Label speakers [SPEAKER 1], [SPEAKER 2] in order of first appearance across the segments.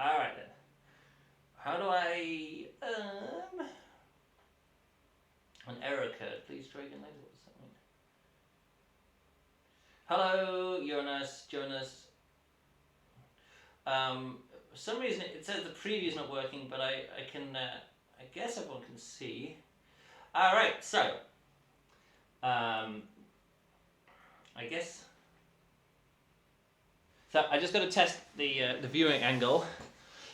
[SPEAKER 1] Alright then. How do I... An error occurred. Please try again later. What does that mean? Hello, Jonas. For some reason it says the preview is not working, but I can... I guess everyone can see. Alright, so... I guess... So I just got to test the viewing angle.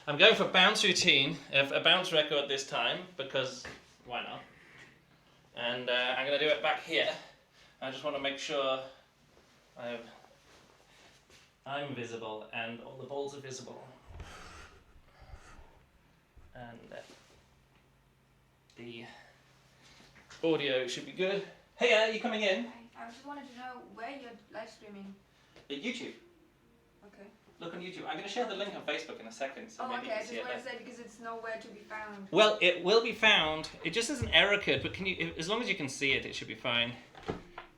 [SPEAKER 1] I'm going for bounce routine, a bounce record this time, because why not? And I'm going to do it back here. I just want to make sure I'm visible and all the balls are visible. And the audio should be good. Hey, you coming in?
[SPEAKER 2] I just wanted to know where you're live streaming.
[SPEAKER 1] YouTube.
[SPEAKER 2] Okay.
[SPEAKER 1] Look on YouTube. I'm going to share the link on Facebook in a second. So maybe
[SPEAKER 2] okay.
[SPEAKER 1] you
[SPEAKER 2] I
[SPEAKER 1] can see
[SPEAKER 2] just
[SPEAKER 1] it
[SPEAKER 2] want
[SPEAKER 1] there.
[SPEAKER 2] to say because it's nowhere to be found.
[SPEAKER 1] Well, it will be found. It just has an error code, but can you? As long as you can see it, it should be fine.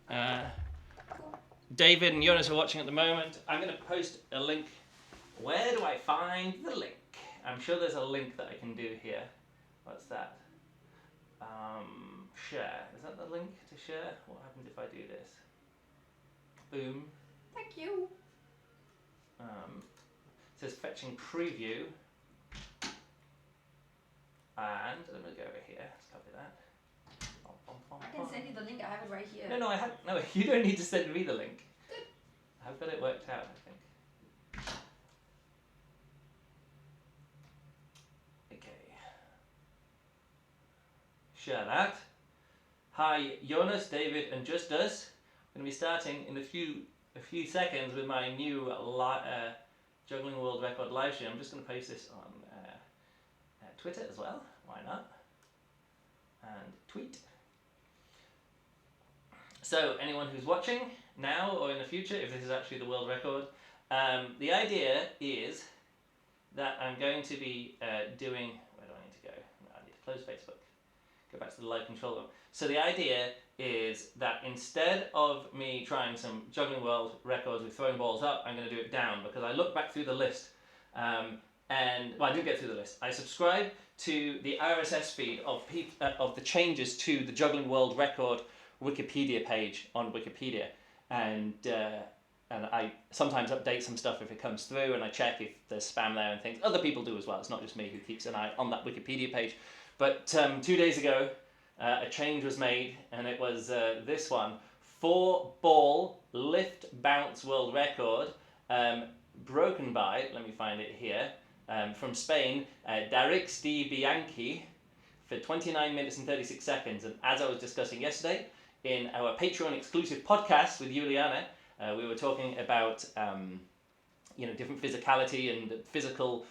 [SPEAKER 2] Cool.
[SPEAKER 1] David and Jonas are watching at the moment. I'm going to post a link. Where do I find the link? I'm sure there's a link that I can do here. What's that? Share. Is that the link to share? What happens if I do this? Boom.
[SPEAKER 2] Thank you.
[SPEAKER 1] It says fetching preview. And let me go over here. Let's copy that.
[SPEAKER 2] I can send you the link. I have it right here.
[SPEAKER 1] No, you don't need to send me the link. I've got it worked out, I think. Okay. Share that. Hi, Jonas, David, and Just Us. I'm going to be starting in a few seconds with my new Juggling World Record live stream. I'm just going to post this on Twitter as well. Why not? And tweet. So anyone who's watching now or in the future, if this is actually the world record, the idea is that I'm going to be doing... Where do I need to go? No, I need to close Facebook. Go back to the live control room. So the idea is that instead of me trying some juggling world records with throwing balls up, I'm going to do it down, because I look back through the list and I did get through the list. I subscribe to the RSS feed of the changes to the Juggling World Record Wikipedia page on Wikipedia, and I sometimes update some stuff if it comes through, and I check if there's spam there and things. Other people do as well. It's not just me who keeps an eye on that Wikipedia page. But 2 days ago, a change was made, and it was this one: 4-ball lift bounce world record, broken by, let me find it here, from Spain, Darix Di Bianchi, for 29 minutes and 36 seconds. And as I was discussing yesterday in our Patreon exclusive podcast with Juliana, we were talking about different physicality and physical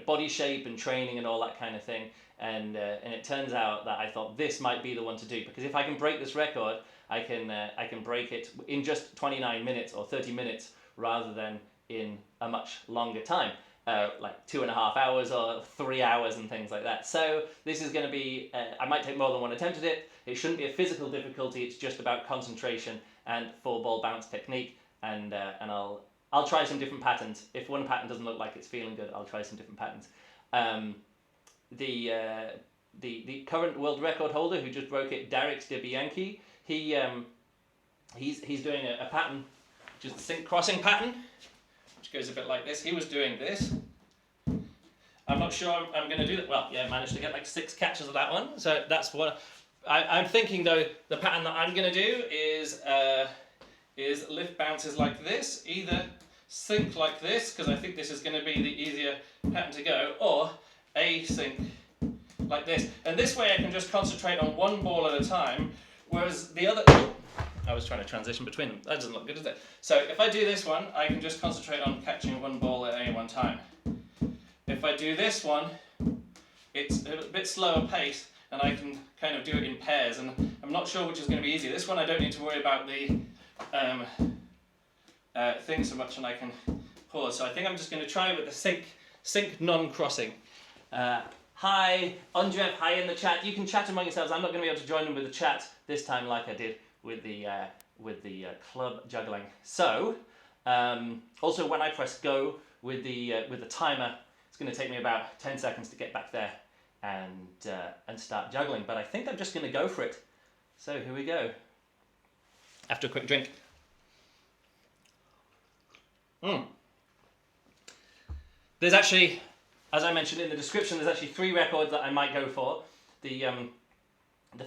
[SPEAKER 1] body shape and training and all that kind of thing. And it turns out that I thought this might be the one to do, because if I can break this record, I can break it in just 29 minutes or 30 minutes rather than in a much longer time, like 2.5 hours or 3 hours and things like that. So this is going to be, I might take more than one attempt at it. It shouldn't be a physical difficulty. It's just about concentration and 4-ball bounce technique. And I'll try some different patterns. If one pattern doesn't look like it's feeling good, I'll try some different patterns. The current world record holder who just broke it, Darix Di Bianchi, he's doing a pattern, which is the sync crossing pattern, which goes a bit like this. He was doing this. I'm not sure I'm going to do that. Well, yeah, I managed to get like 6 catches of that one. So that's what I'm thinking, though. The pattern that I'm going to do is lift bounces like this, either sync like this, because I think this is going to be the easier pattern to go, or async like this. And this way I can just concentrate on one ball at a time, whereas the other... I was trying to transition between them. That doesn't look good, does it? So if I do this one, I can just concentrate on catching one ball at any one time. If I do this one, it's a bit slower pace, and I can kind of do it in pairs, and I'm not sure which is going to be easier. This one I don't need to worry about the thing so much, and I can pause. So I think I'm just going to try with the sync non-crossing. Hi, Andrev, hi in the chat. You can chat among yourselves. I'm not going to be able to join them with the chat this time like I did with the club juggling. So, also when I press go with the timer, it's going to take me about 10 seconds to get back there and start juggling. But I think I'm just going to go for it. So here we go. After a quick drink. There's actually, as I mentioned in the description, there's actually 3 records that I might go for. The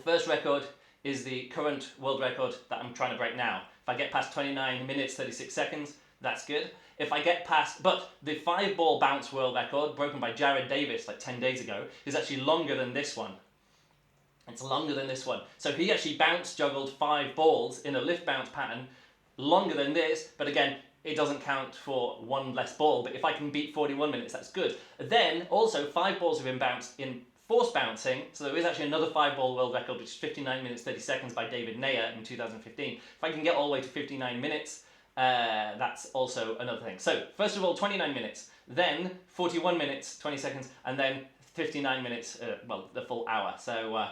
[SPEAKER 1] first record is the current world record that I'm trying to break now. If I get past 29 minutes 36 seconds, that's good. If I get past, but the 5-ball bounce world record broken by Jared Davis like 10 days ago is actually longer than this one. It's longer than this one. So he actually juggled 5 balls in a lift bounce pattern longer than this, but again, it doesn't count for 1 less ball. But if I can beat 41 minutes, that's good. Then also 5 balls have been bounced in force bouncing, so there is actually another 5-ball world record, which is 59 minutes 30 seconds by David Nayer in 2015. If I can get all the way to 59 minutes, that's also another thing. So first of all, 29 minutes, then 41 minutes 20 seconds, and then 59 minutes, well, the full hour. So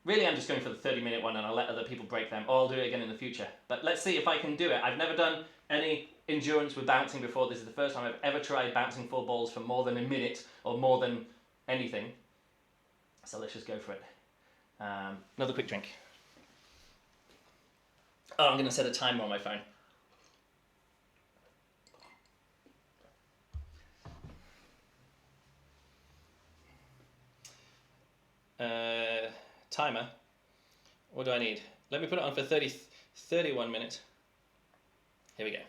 [SPEAKER 1] really I'm just going for the 30-minute one, and I'll let other people break them, or I'll do it again in the future. But let's see if I can do it. I've never done any endurance with bouncing before. This is the first time I've ever tried bouncing 4 balls for more than a minute, or more than anything. So let's just go for it. Another quick drink. Oh, I'm going to set a timer on my phone. Timer. What do I need? Let me put it on for 31 minutes. Here we go.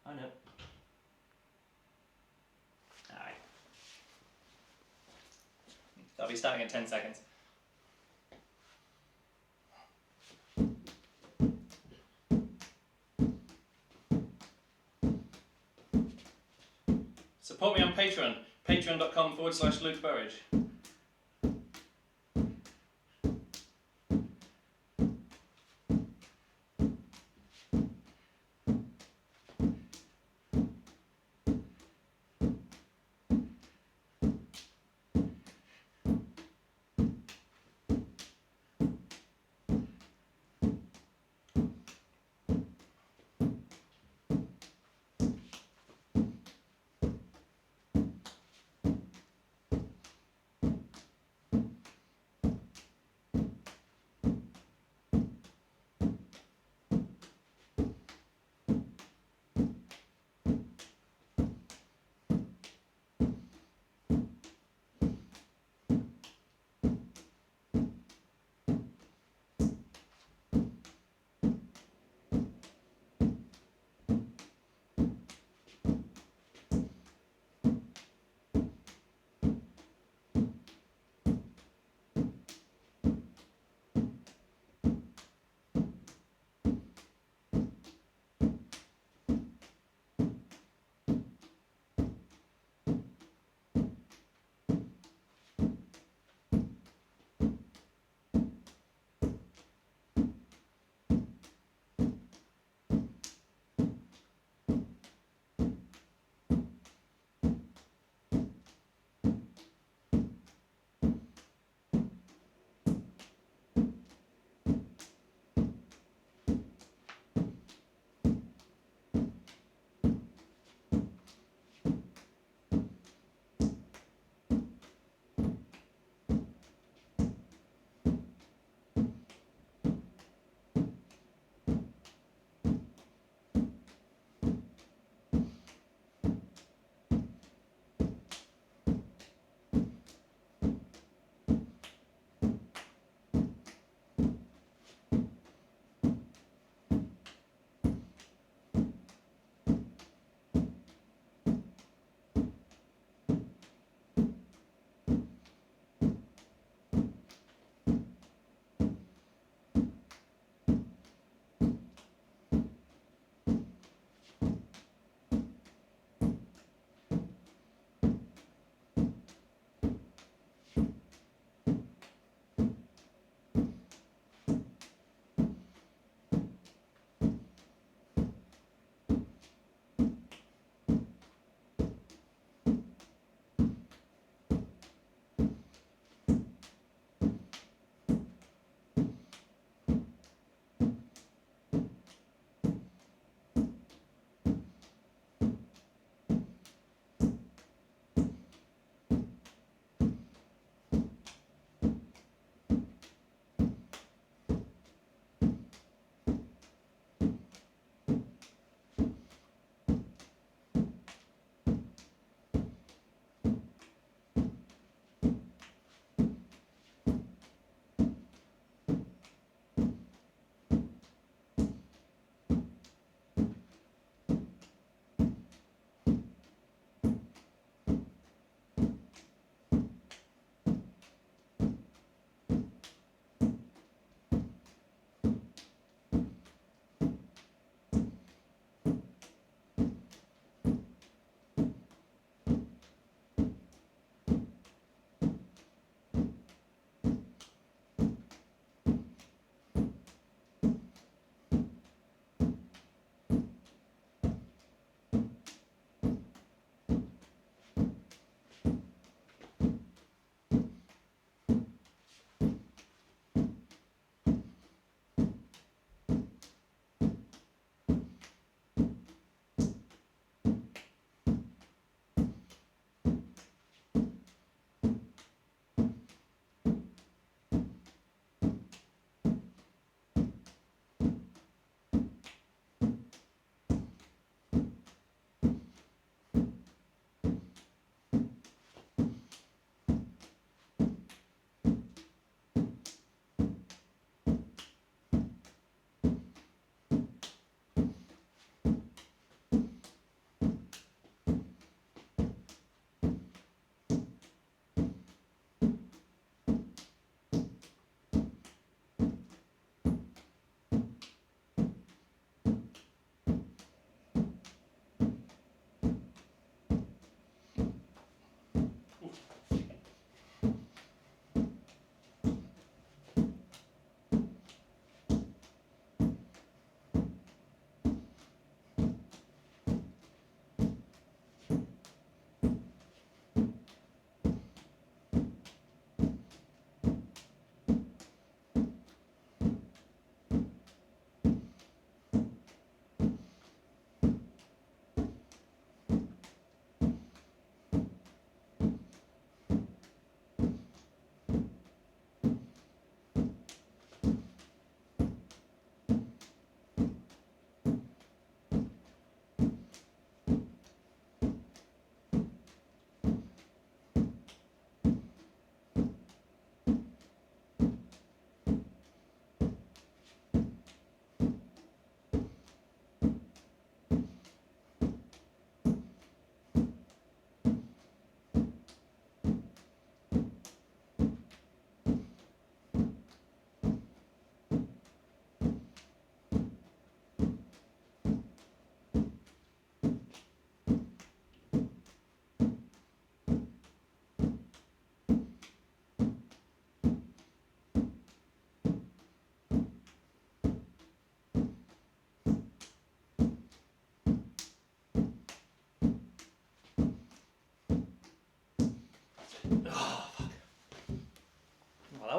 [SPEAKER 1] Oh no. Alright. I'll be starting in 10 seconds. Support me on Patreon, patreon.com/Luke Burridge.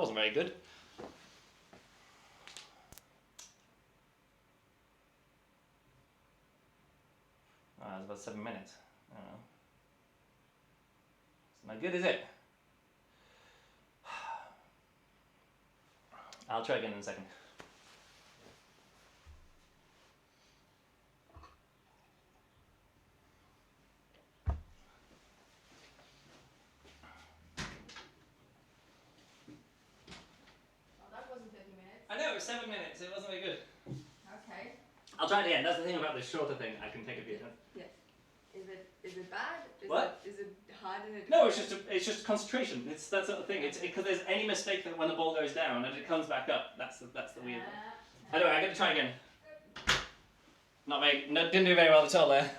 [SPEAKER 1] wasn't very good. Oh, that was about 7 minutes. I don't know. It's not good, is it? I'll try again in a second.
[SPEAKER 2] That wasn't 30 minutes.
[SPEAKER 1] I know, it was 7 minutes. It wasn't very good.
[SPEAKER 2] Okay.
[SPEAKER 1] I'll try it again. That's the thing about this shorter thing. I can take a few times.
[SPEAKER 2] Yes. Is it bad?
[SPEAKER 1] What?
[SPEAKER 2] Is it hard in it?
[SPEAKER 1] No, it's just concentration. It's that sort of thing. It's because there's any mistake that when the ball goes down and it comes back up. That's the weird thing. Anyway, I'm gonna try again. Didn't do very well at all there.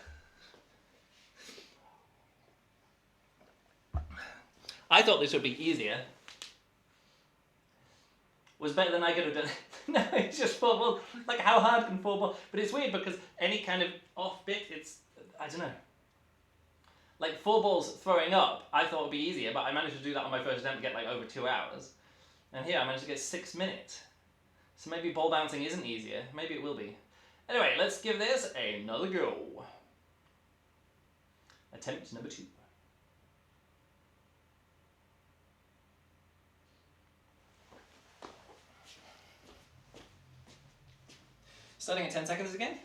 [SPEAKER 1] I thought this would be easier. Was better than I could have done. No, it's just 4 balls. Like, how hard can 4 balls? But it's weird because any kind of off bit, I don't know. Like 4 balls throwing up, I thought would be easier, but I managed to do that on my first attempt and get like over 2 hours. And here I managed to get 6 minutes. So maybe ball bouncing isn't easier. Maybe it will be. Anyway, let's give this another go. Attempt number 2. Starting at 10 seconds again.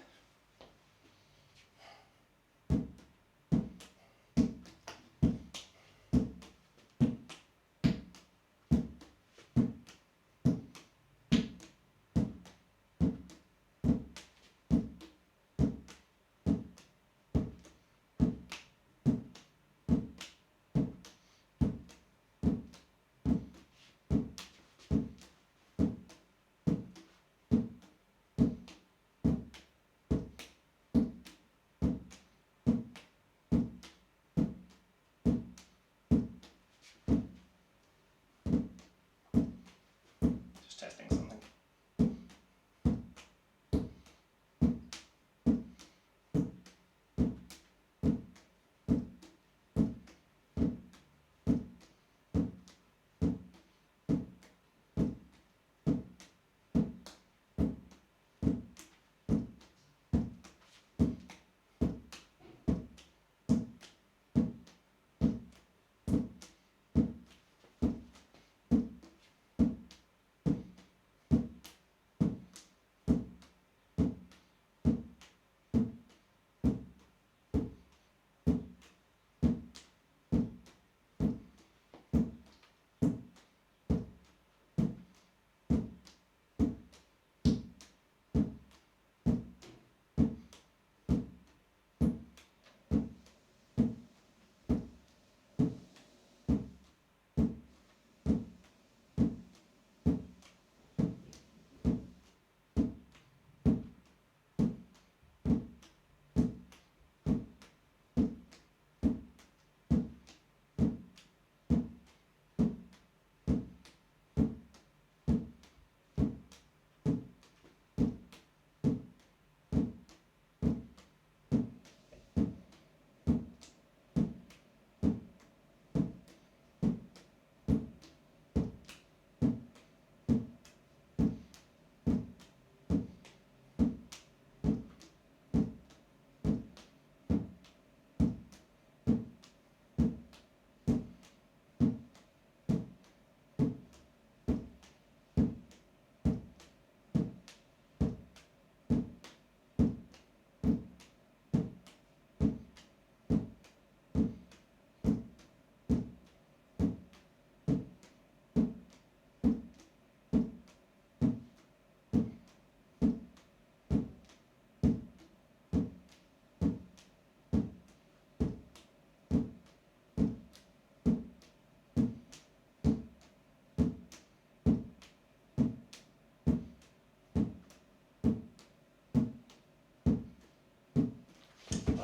[SPEAKER 1] Testing something.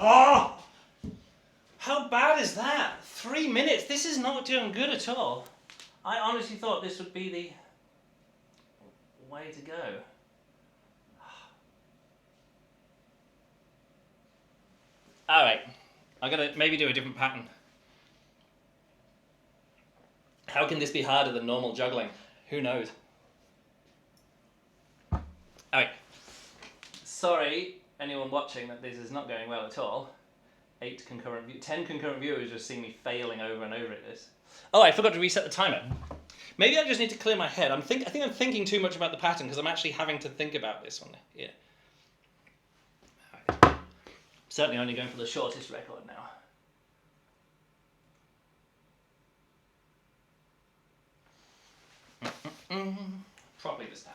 [SPEAKER 1] Oh! How bad is that? 3 minutes? This is not doing good at all. I honestly thought this would be the way to go. Alright, I'm gonna maybe do a different pattern. How can this be harder than normal juggling? Who knows? Alright. Sorry, anyone watching, that this is not going well at all. 10 concurrent viewers just see me failing over and over at this. Oh, I forgot to reset the timer. Maybe I just need to clear my head. I think I'm thinking too much about the pattern because I'm actually having to think about this one here. Right. Certainly only going for the shortest record now. Properly this time.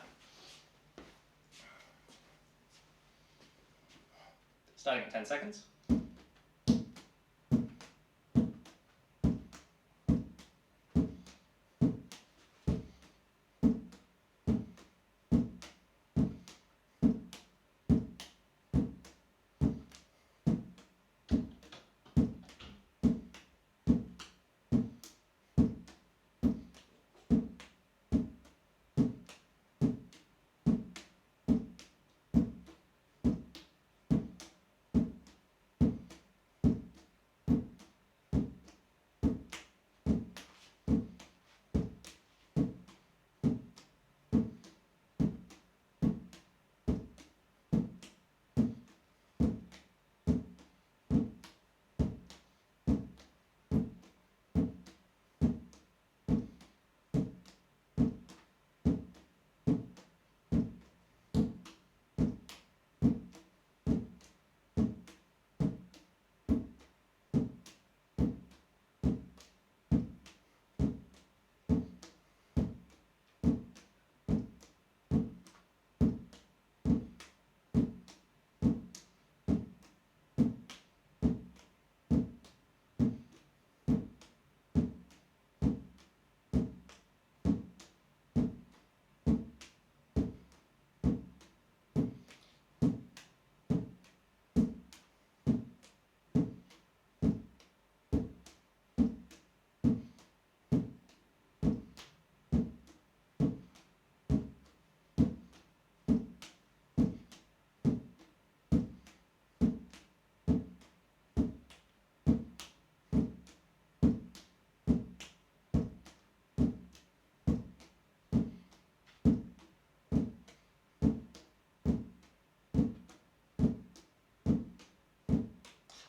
[SPEAKER 1] Starting in 10 seconds.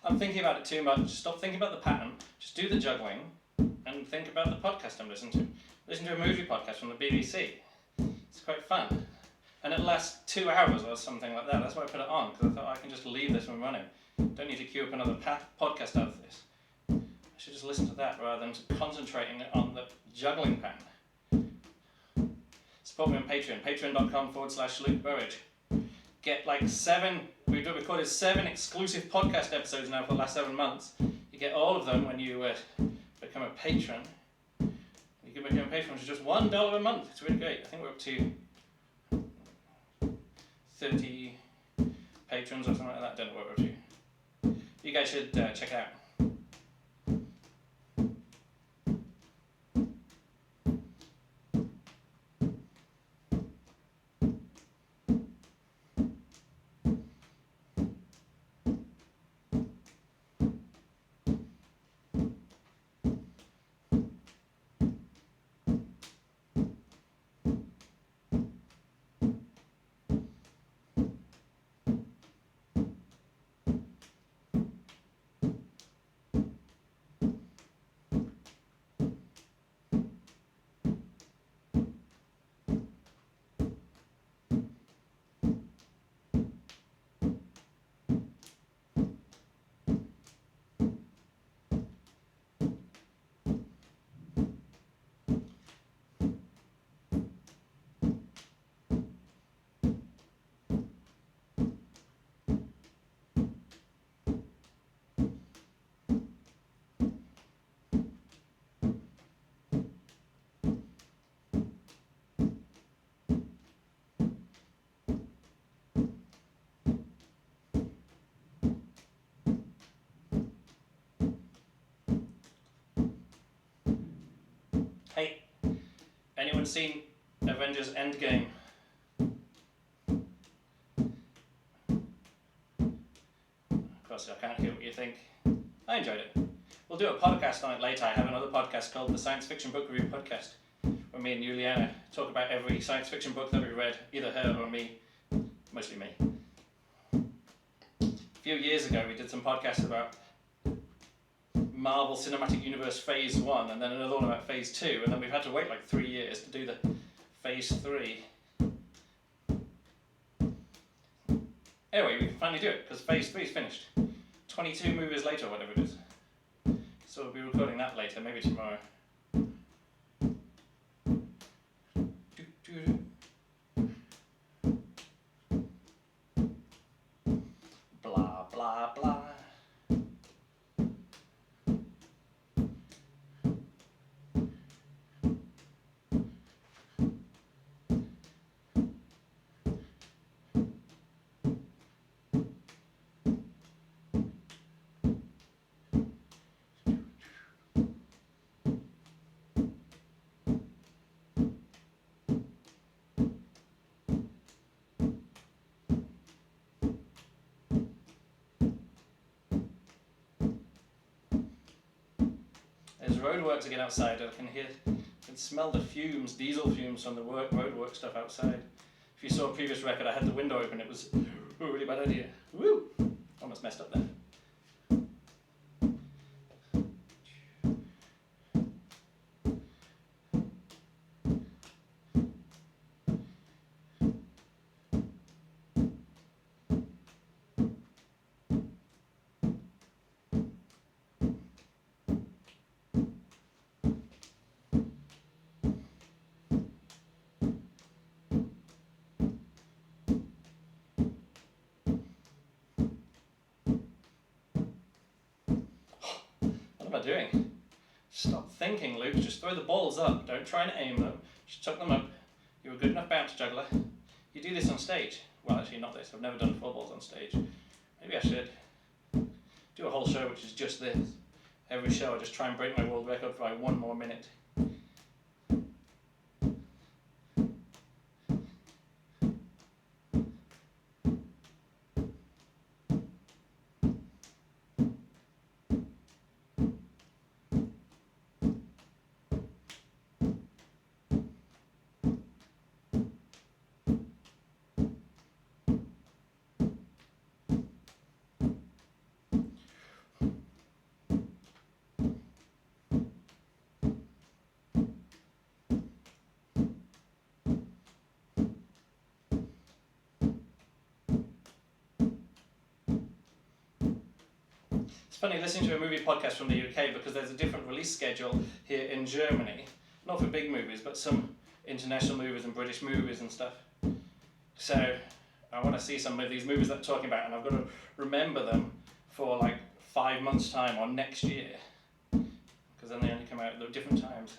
[SPEAKER 1] I'm thinking about it too much. Stop thinking about the pattern. Just do the juggling and think about the podcast I'm listening to. Listen to a movie podcast from the BBC. It's quite fun. And it lasts 2 hours or something like that. That's why I put it on, because I thought I can just leave this one running. Don't need to queue up another podcast out of this. I should just listen to that rather than concentrating on the juggling pattern. Support me on Patreon. Patreon.com/Luke Burridge. Get like we've recorded 7 exclusive podcast episodes now for the last 7 months. You get all of them when you become a patron. You can become a patron, which is just $1 a month. It's really great. I think we're up to 30 patrons or something like that. Don't know what we're up to. You guys should check it out. Hey, anyone seen Avengers Endgame? Of course, I can't hear what you think. I enjoyed it. We'll do a podcast on it later. I have another podcast called the Science Fiction Book Review Podcast, where
[SPEAKER 3] when me and Juliana talk about every science fiction book that we read, either her or me, mostly me. A few years ago we did some podcasts about Marvel Cinematic Universe Phase 1 and then another one about Phase 2, and then we've had to wait like 3 years to do the Phase 3. Anyway, we can finally do it because Phase 3 is finished. 22 movies later, whatever it is. So we'll be recording that later, maybe tomorrow. Blah, blah, blah. There's roadworks again outside. I can smell the fumes, diesel fumes from the roadwork stuff outside. If you saw a previous record, I had the window open. It was a really bad idea. Woo! Almost messed up there. What am I doing? Stop thinking, Luke. Just throw the balls up. Don't try and aim them. Just chuck them up. You're a good enough bounce juggler. You do this on stage. Well, actually not this. I've never done footballs on stage. Maybe I should do a whole show which is just this. Every show I just try and break my world record by 1 more minute. It's funny listening to a movie podcast from the UK because there's a different release schedule here in Germany. Not for big movies, but some international movies and British movies and stuff. So I want to see some of these movies that I'm talking about, and I've got to remember them for like 5 months' time or next year, because then they only come out at different times.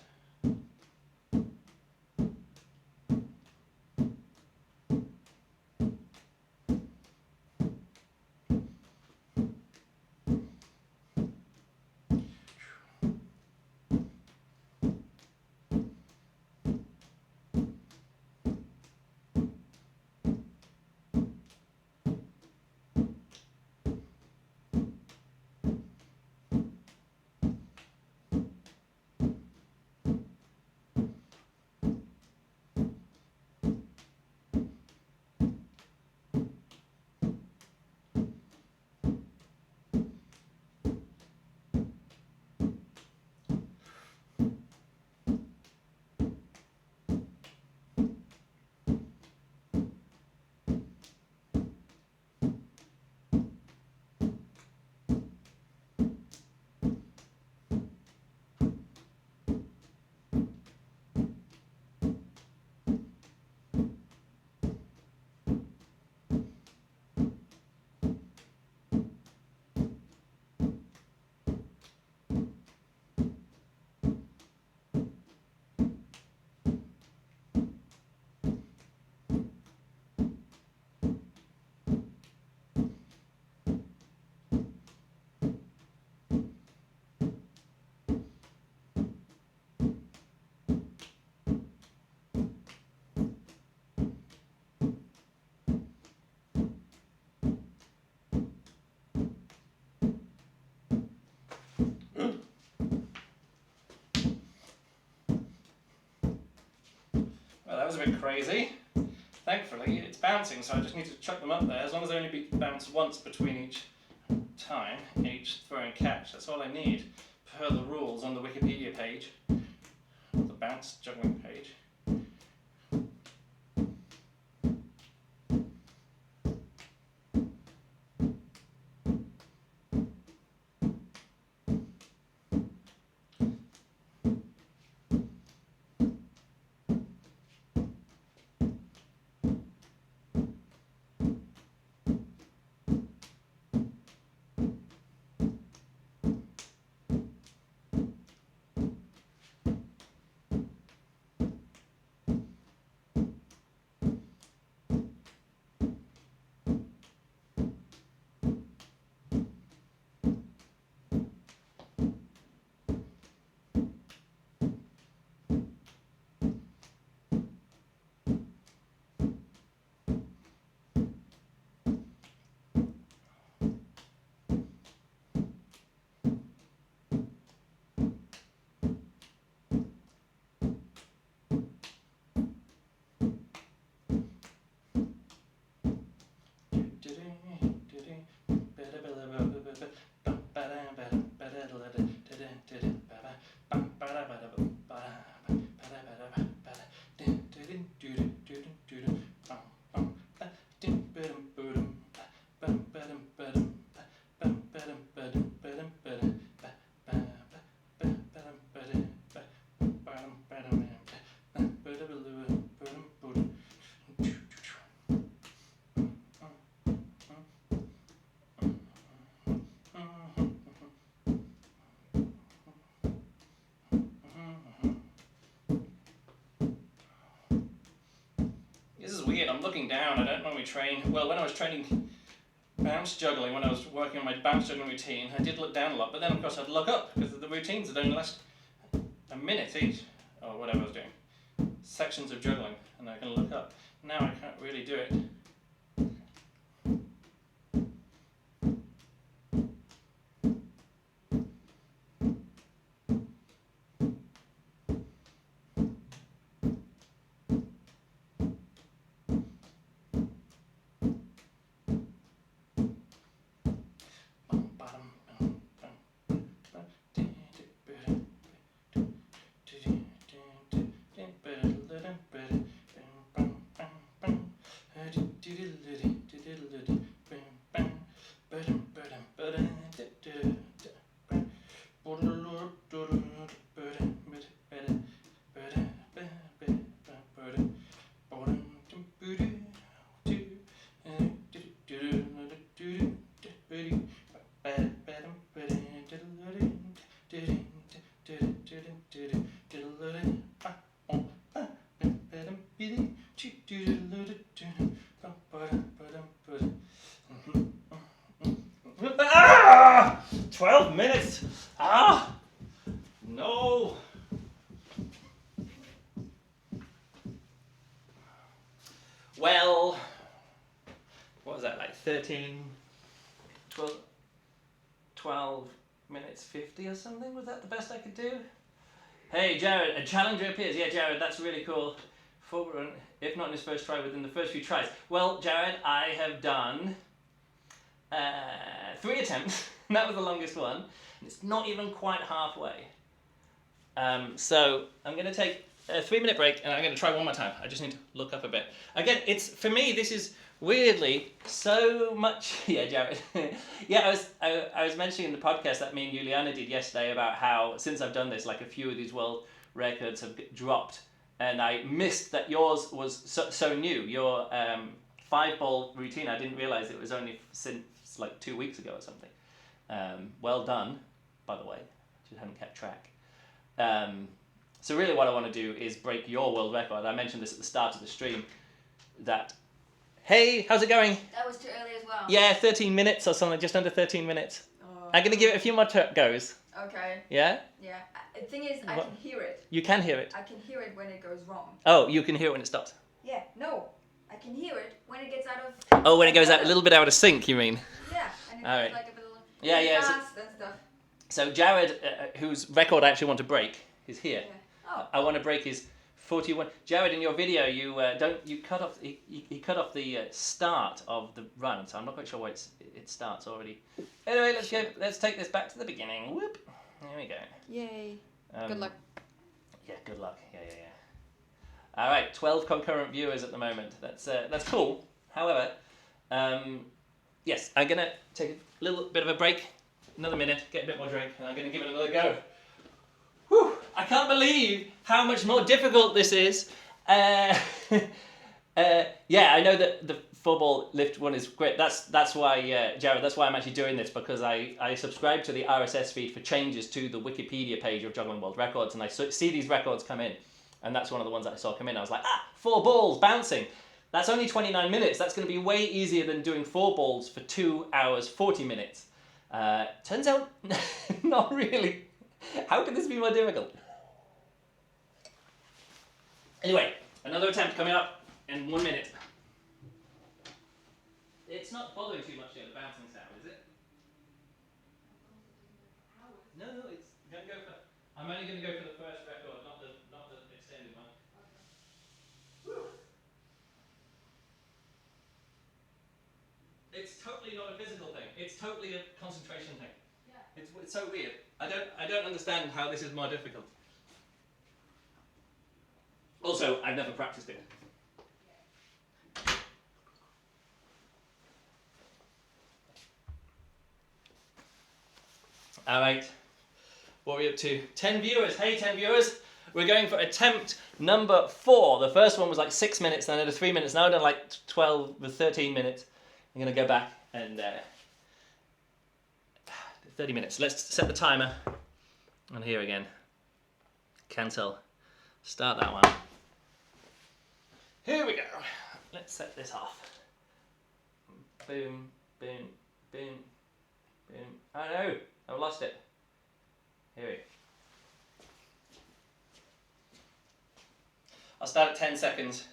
[SPEAKER 3] was a bit crazy. Thankfully, it's bouncing, so I just need to chuck them up there. As long as they only bounce once between each time, each throw and catch. That's all I need, per the rules on the Wikipedia page, the bounce juggling page. This is weird, I'm looking down, I don't normally train. Well, when I was training bounce juggling, when I was working on my bounce juggling routine, I did look down a lot, but then of course I'd look up, because the routines would only last a minute each, or whatever I was doing. Sections of juggling, and I can look up. Now I can't really do it. Ah! 12 minutes! Ah! No! Well, what was that, like 12 minutes 50 or something? Was that the best I could do? Hey Jared, a challenger appears. Yeah, Jared, that's really cool. Forward, if not in his first try, within the first few tries. Well, Jared, I have done 3 attempts. That was the longest one. And it's not even quite halfway. So I'm going to take a 3-minute break and I'm going to try one more time. I just need to look up a bit. Again, it's for me, this is weirdly so much. Yeah, Jared. Yeah, I was mentioning in the podcast that me and Juliana did yesterday about how since I've done this, like a few of these world records have dropped. And I missed that yours was so new. Your 5-ball routine, I didn't realize it was only since like 2 weeks ago or something. Well done, by the way. Just haven't kept track. So really what I want to do is break your world record. I mentioned this at the start of the stream. That, hey, how's it going?
[SPEAKER 2] That was too early as well.
[SPEAKER 3] Yeah, 13 minutes or something, just under 13 minutes. I'm going to give it a few more goes.
[SPEAKER 2] Okay.
[SPEAKER 3] Yeah?
[SPEAKER 2] Yeah. The thing is, I can hear it.
[SPEAKER 3] You can hear it?
[SPEAKER 2] I can hear it when it goes wrong.
[SPEAKER 3] Oh, you can hear it when it stops?
[SPEAKER 2] Yeah, no. I can hear it when it gets out of...
[SPEAKER 3] Oh, when it goes out a little bit out of sync, you mean?
[SPEAKER 2] Yeah, and it
[SPEAKER 3] All
[SPEAKER 2] goes
[SPEAKER 3] right.
[SPEAKER 2] like a little fast and stuff.
[SPEAKER 3] So Jared, whose record I actually want to break, is here.
[SPEAKER 2] Yeah. Oh.
[SPEAKER 3] I want to break his
[SPEAKER 1] 41. Jared, in your video, you cut off. He cut off the start of the run, so I'm not quite sure why it starts already. Anyway, let's go. Let's take this back to the beginning. Whoop. There we go.
[SPEAKER 2] Yay. Good luck.
[SPEAKER 1] Yeah, good luck. Yeah. All right, 12 concurrent viewers at the moment. That's cool. However, yes, I'm gonna take a little bit of a break, another minute, get a bit more drink, and I'm gonna give it another go. Whew, I can't believe how much more difficult this is. Yeah, I know that the football lift one is great. That's why, Jared, that's why I'm actually doing this, because I subscribe to the RSS feed for changes to the Wikipedia page of Juggling World Records, and I see these records come in, and that's one of the ones that I saw come in. I was like, 4 balls bouncing. That's only 29 minutes. That's going to be way easier than doing 4 balls for 2 hours, 40 minutes. Turns out, not really. How can this be more difficult? Anyway, another attempt coming up in 1 minute. It's not bothering too much, the bouncing sound, is it? No, it's going to go for... I'm only going to go for the first record, not the extended one. Whew. It's totally not a physical thing. It's totally a concentration thing. Yeah. It's so weird. I don't understand how this is more difficult. Also, I've never practiced it. All right. What are we up to? 10 viewers. Hey, 10 viewers. We're going for attempt number 4. The first one was like 6 minutes, then I did 3 minutes. Now I've done like 12 or 13 minutes. I'm going to go back and 30 minutes. Let's set the timer. And here again. Cancel. Start that one. Here we go. Let's set this off. Boom, boom, boom, boom. Oh no, I've lost it. Here we go. I'll start at 10 seconds.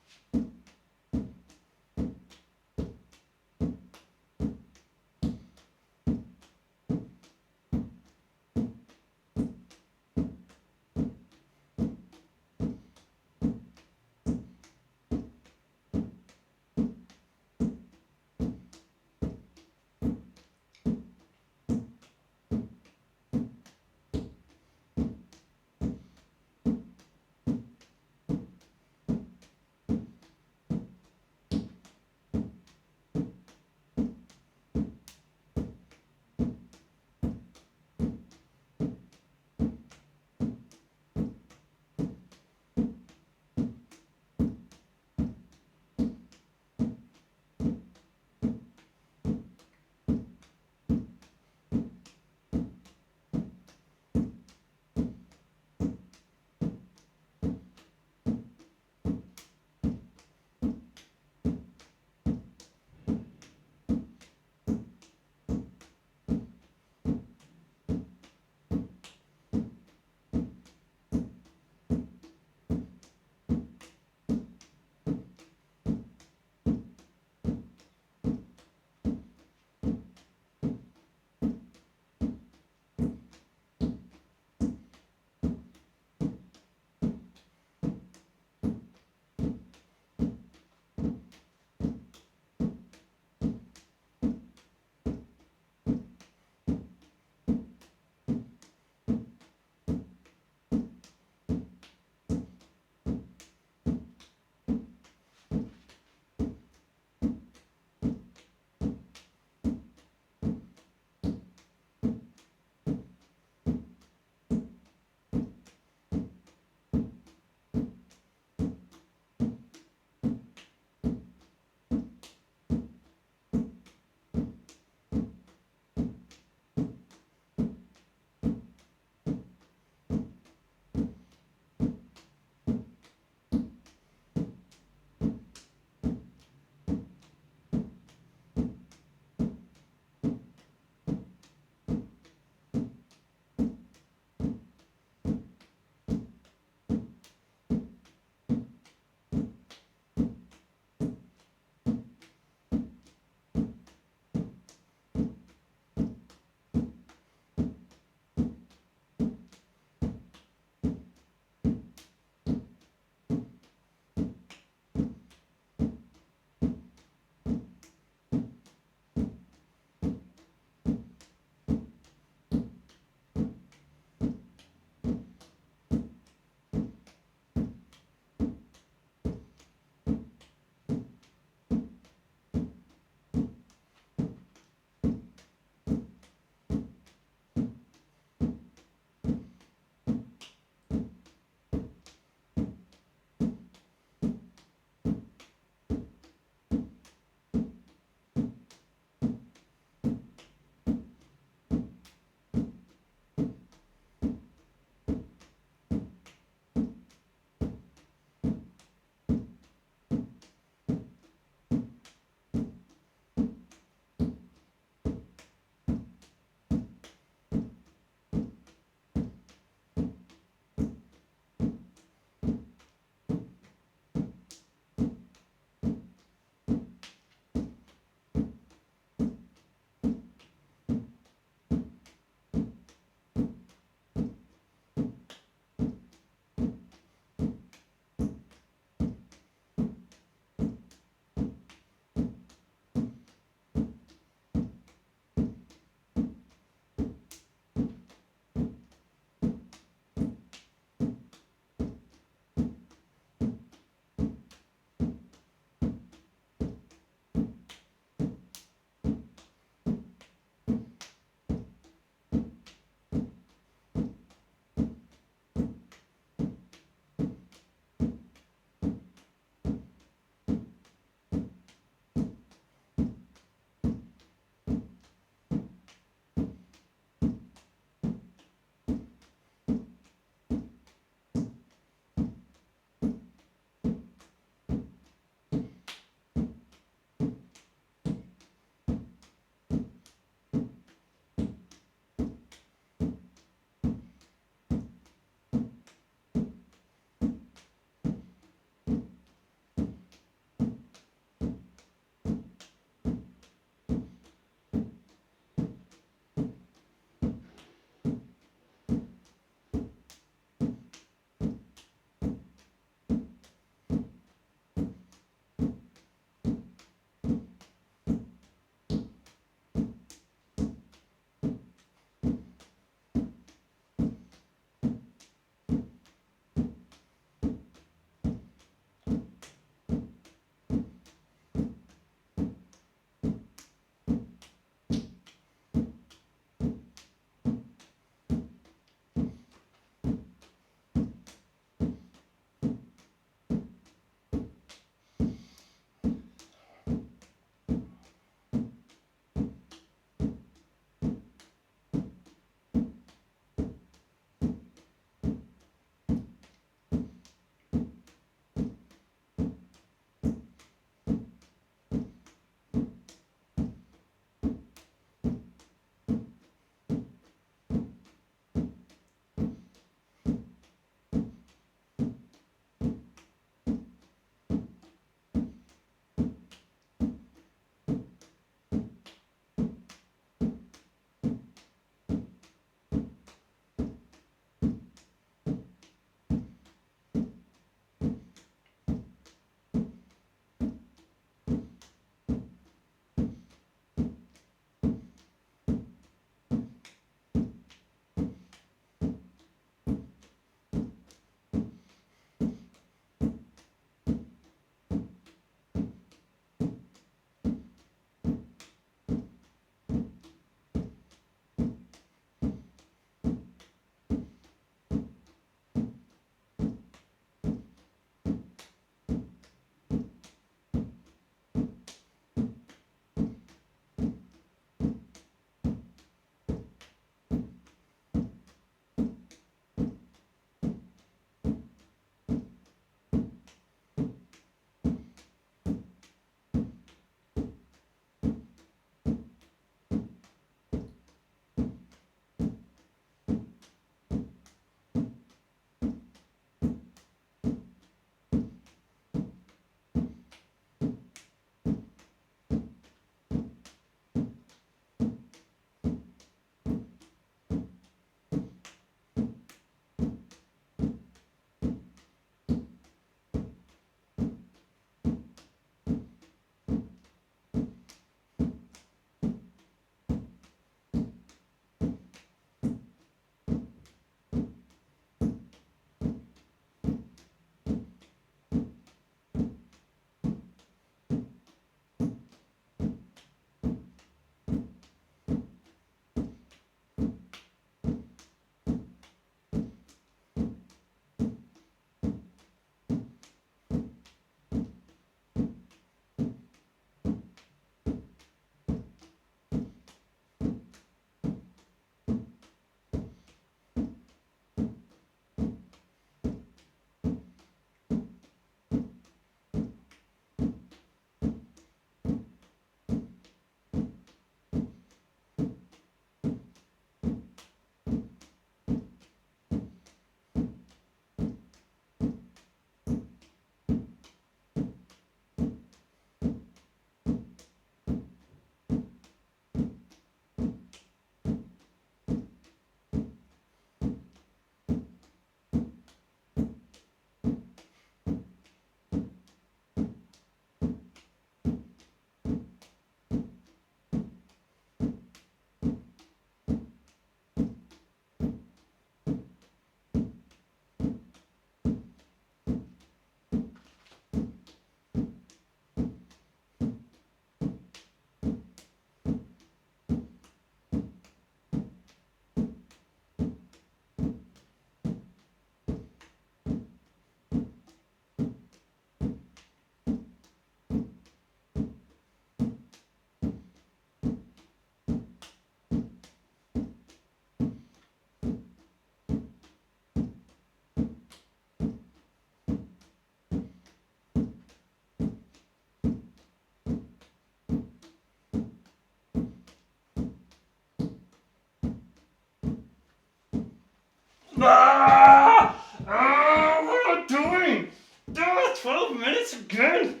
[SPEAKER 3] What am I doing? 12 minutes again.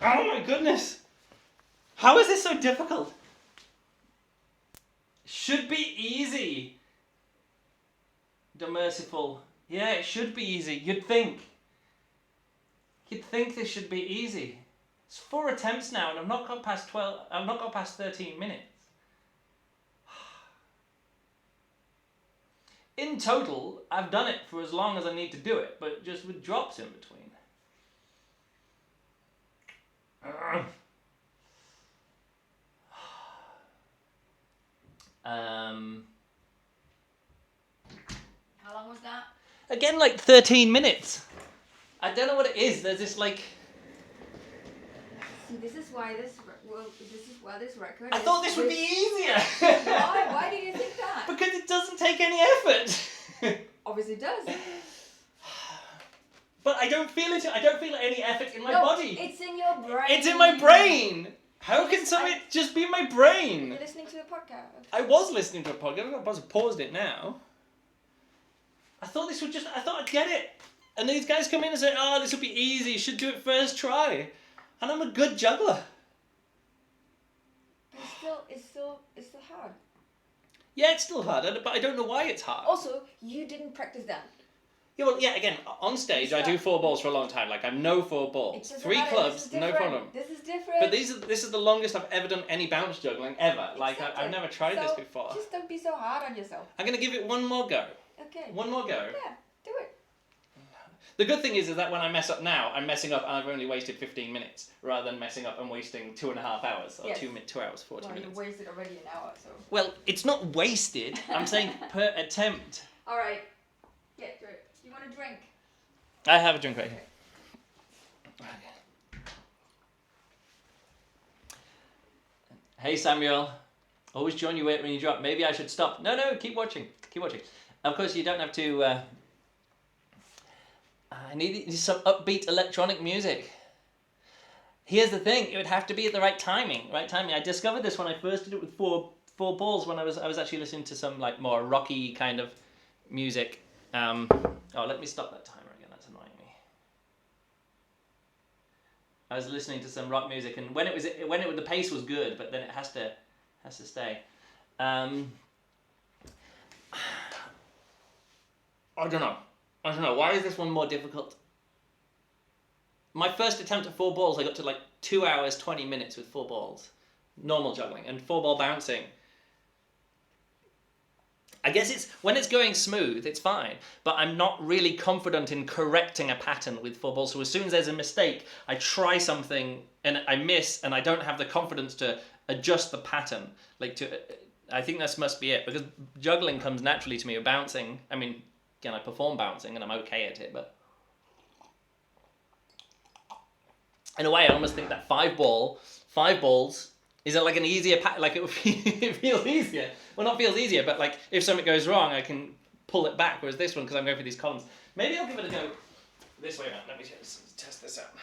[SPEAKER 3] Oh my goodness. How is this so difficult?
[SPEAKER 1] Should be easy. The merciful. Yeah, it should be easy. You'd think. You'd think this should be easy. It's 4 attempts now, and I've not got past 12. I've not got past 13 minutes. In total, I've done it for as long as I need to do it, but just with drops in between.
[SPEAKER 2] How long was that?
[SPEAKER 1] Again, like 13 minutes. I don't know what it is. There's this like.
[SPEAKER 2] See, this is why this record.
[SPEAKER 1] I thought this would be easier.
[SPEAKER 2] Why? Why do you think that?
[SPEAKER 1] Because it doesn't take any effort.
[SPEAKER 2] Obviously, it does.
[SPEAKER 1] But I don't feel it. I don't feel any effort in my
[SPEAKER 2] No,
[SPEAKER 1] body.
[SPEAKER 2] It's in your brain.
[SPEAKER 1] It's in my brain. How can something just be in my brain?
[SPEAKER 2] You're listening to a podcast.
[SPEAKER 1] I was listening to a podcast. I've paused it now. I thought this would just. I thought I'd get it. And these guys come in and say, "Oh, this will be easy. You should do it first try." And I'm a good juggler.
[SPEAKER 2] But it's still hard.
[SPEAKER 1] Yeah, it's still hard, but I don't know why it's hard.
[SPEAKER 2] Also, you didn't practice that.
[SPEAKER 1] Yeah, well, yeah. Again, on stage, I do 4 balls for a long time. Like I know 4 balls, 3 clubs, no problem.
[SPEAKER 2] This is different.
[SPEAKER 1] But this is the longest I've ever done any bounce juggling ever. Like
[SPEAKER 2] Exactly.
[SPEAKER 1] I've never tried this before.
[SPEAKER 2] Just don't be so hard on yourself.
[SPEAKER 1] I'm gonna give it one more go.
[SPEAKER 2] Okay.
[SPEAKER 1] One more go.
[SPEAKER 2] Yeah, do it.
[SPEAKER 1] The good thing is that when I mess up now, I'm messing up and I've only wasted 15 minutes rather than messing up and wasting 2.5 hours or
[SPEAKER 2] Yes.
[SPEAKER 1] 2 hours 40
[SPEAKER 2] Well,
[SPEAKER 1] minutes.
[SPEAKER 2] you wasted already an hour, so.
[SPEAKER 1] Well, it's not wasted. I'm saying per attempt.
[SPEAKER 2] All right. Get through it. You want a drink?
[SPEAKER 1] I have a drink right here. Hey Samuel, always join you when you drop. Maybe I should stop. No, keep watching. Keep watching. Of course, you don't have to. I need some upbeat electronic music. Here's the thing: it would have to be at the right timing. Right timing. I discovered this when I first did it with four balls. When I was actually listening to some like more rocky kind of music. Oh, let me stop that timer again. That's annoying me. I was listening to some rock music, and when the pace was good, but then it has to stay. I don't know. Why is this one more difficult? My first attempt at 4 balls, I got to like 2 hours 20 minutes with 4 balls, normal juggling, and 4 ball bouncing. I guess it's when it's going smooth, it's fine, but I'm not really confident in correcting a pattern with 4 balls. So as soon as there's a mistake, I try something and I miss, and I don't have the confidence to adjust the pattern. I think this must be it, because juggling comes naturally to me. Or bouncing, I mean, again, I perform bouncing and I'm okay at it, but in a way, I almost think that 5 balls. Is it like an easier like it feels easier? Well, not feels easier, but like if something goes wrong, I can pull it back. Whereas this one, because I'm going for these columns, maybe I'll give it a go this way around. Let me just test this out.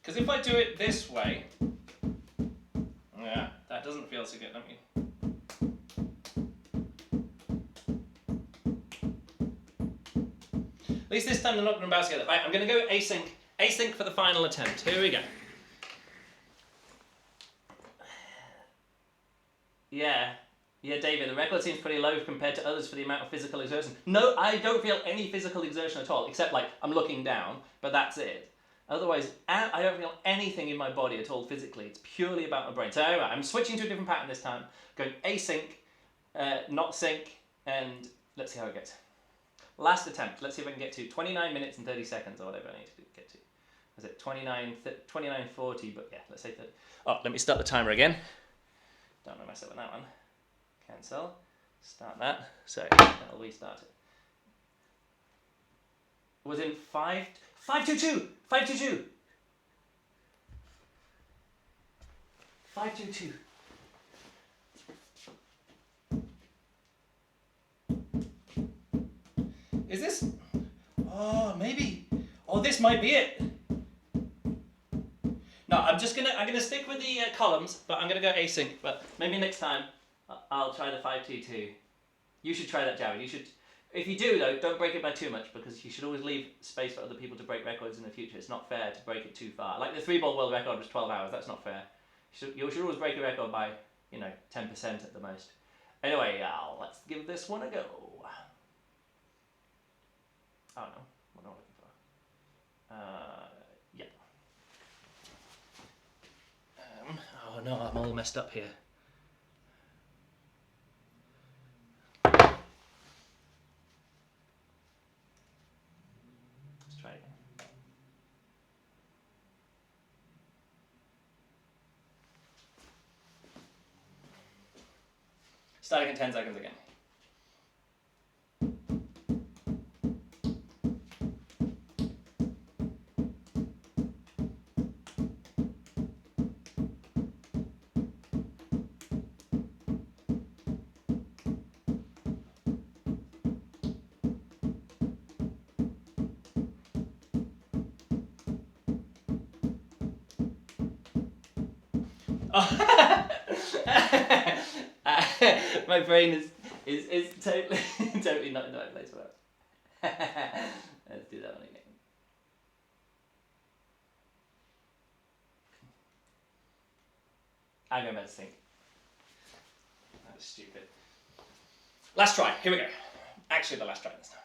[SPEAKER 1] Because if I do it this way, yeah, that doesn't feel so good. Let me. At least this time they're not going to bounce together. Right, I'm going to go async for the final attempt. Here we go. Yeah, David, the record seems pretty low compared to others for the amount of physical exertion. No, I don't feel any physical exertion at all, except like I'm looking down, but that's it. Otherwise, I don't feel anything in my body at all physically. It's purely about my brain. So anyway, I'm switching to a different pattern this time. Going async, not sync, and let's see how it goes. Last attempt. Let's see if I can get to 29 minutes and 30 seconds or whatever I need to get to. Was it 29:40? But yeah, let's say 30. Oh, let me start the timer again. Don't want to mess up with that one. Cancel. Start that. So that'll restart it. Was in 522. 522. 522. Is this? Oh, maybe. Oh, this might be it. No, I'm gonna stick with the columns, but I'm gonna go async. But maybe next time I'll try the 522. You should try that, Jared. If you do though, don't break it by too much because you should always leave space for other people to break records in the future. It's not fair to break it too far. Like the 3-ball world record was 12 hours. That's not fair. You should always break a record by 10% at the most. Anyway, let's give this one a go. Oh no, what am I looking for? Yeah. Oh no, I'm all messed up here. Let's try it again.
[SPEAKER 3] Starting in 10 seconds again.
[SPEAKER 1] My brain is totally totally not in the right place for it. Let's do that one again. I'm going back to think. That was stupid. Last try. Here we go. Actually, the last try this time.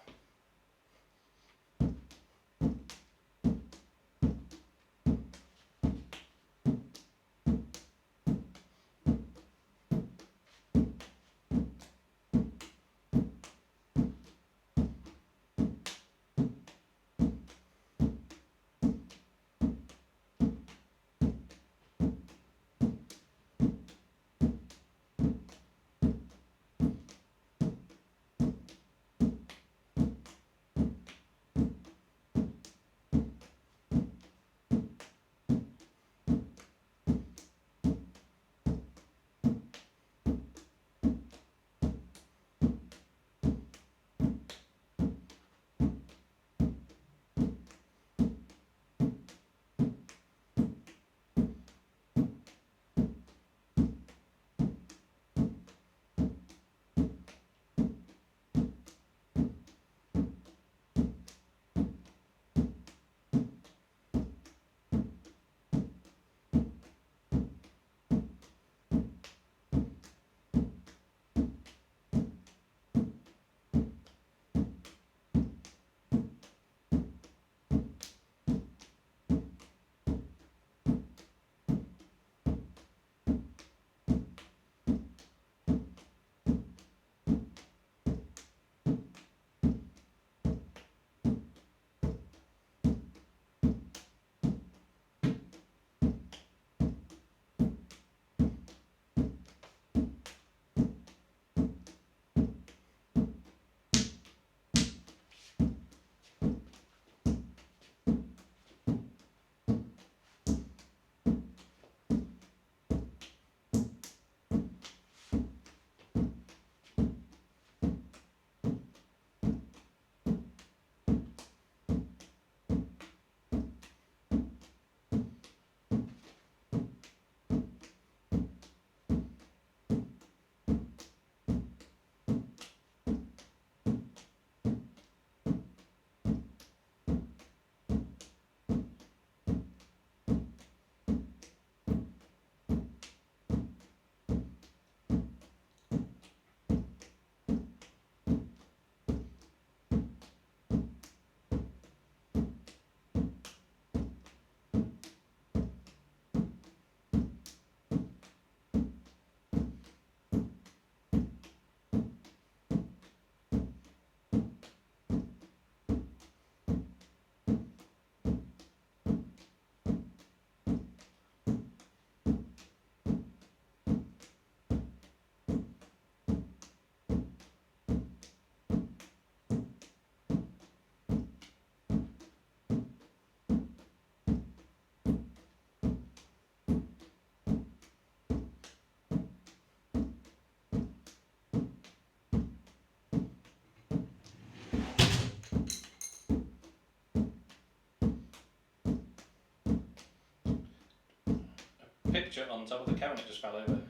[SPEAKER 1] Picture on top of the cabinet just fell over.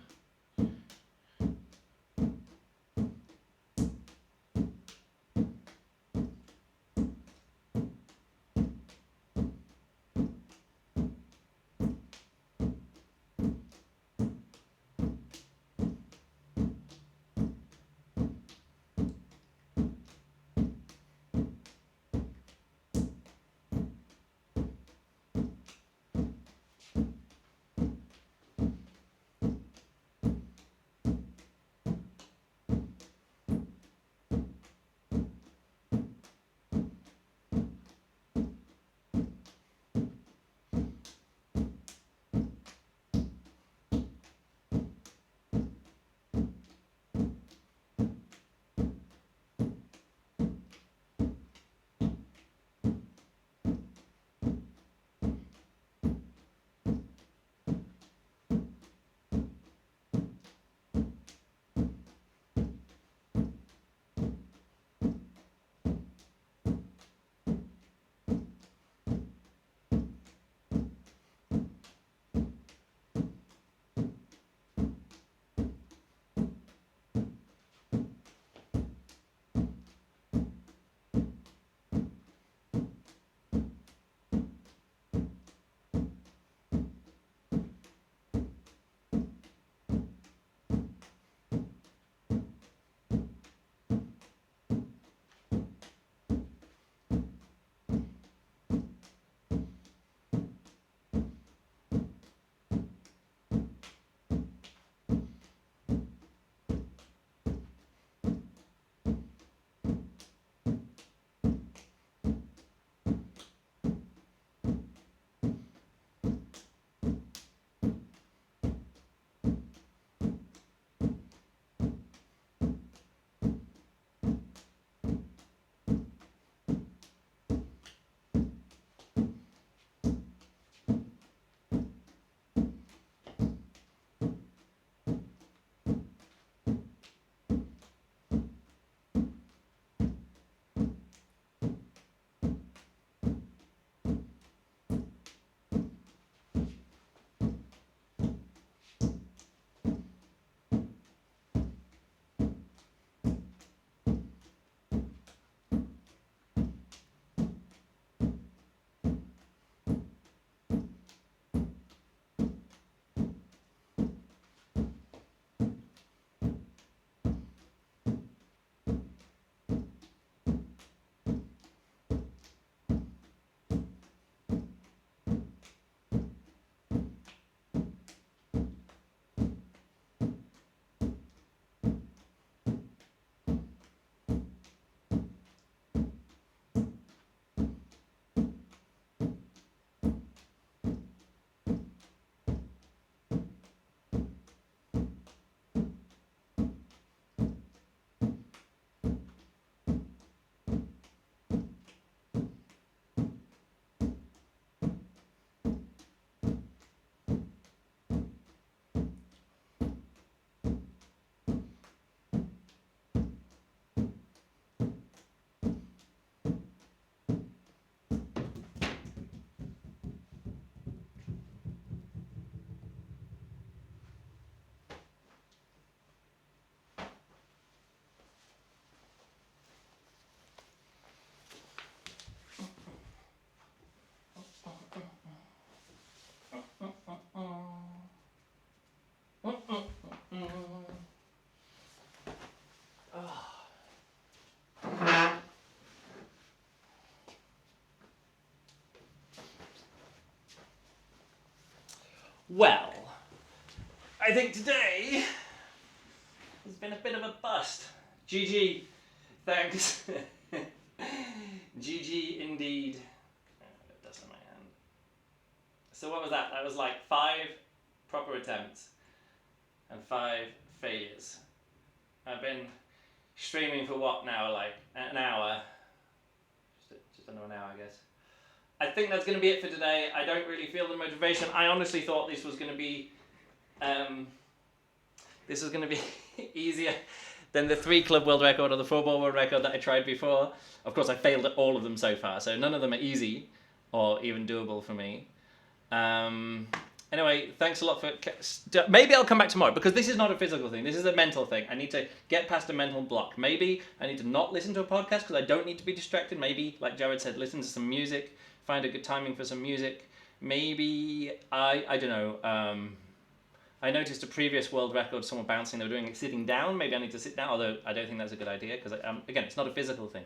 [SPEAKER 1] Well, I think today has been a bit of a bust. GG, thanks. GG indeed. Dust on my hand. So what was that? That was like 5 proper attempts and 5 failures. I've been streaming for what now? Like an hour? Just under an hour, I guess. I think that's going to be it for today. I don't really feel the motivation. I honestly thought this was going to be easier than the 3 club world record or the 4 ball world record that I tried before. Of course, I failed at all of them so far, so none of them are easy or even doable for me. Anyway, thanks a lot for... Maybe I'll come back tomorrow, because this is not a physical thing. This is a mental thing. I need to get past a mental block. Maybe I need to not listen to a podcast because I don't need to be distracted. Maybe, like Jared said, listen to some music, find a good timing for some music. Maybe, I don't know, I noticed a previous world record, someone bouncing, they were doing it sitting down. Maybe I need to sit down, although I don't think that's a good idea, because, again, it's not a physical thing.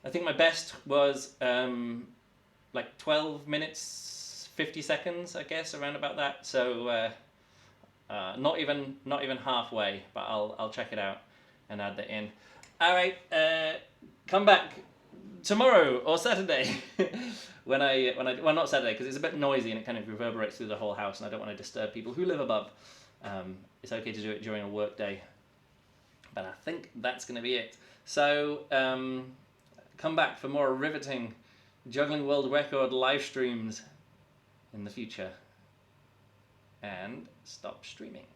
[SPEAKER 1] I think my best was like 12 minutes, 50 seconds, I guess, around about that. So not even halfway, but I'll check it out and add that in. All right, come back tomorrow or Saturday when I well, not Saturday, because it's a bit noisy and it kind of reverberates through the whole house, and I don't want to disturb people who live above. It's okay to do it during a work day, but I think that's going to be it. So come back for more riveting Juggling World Record live streams in the future, and stop streaming.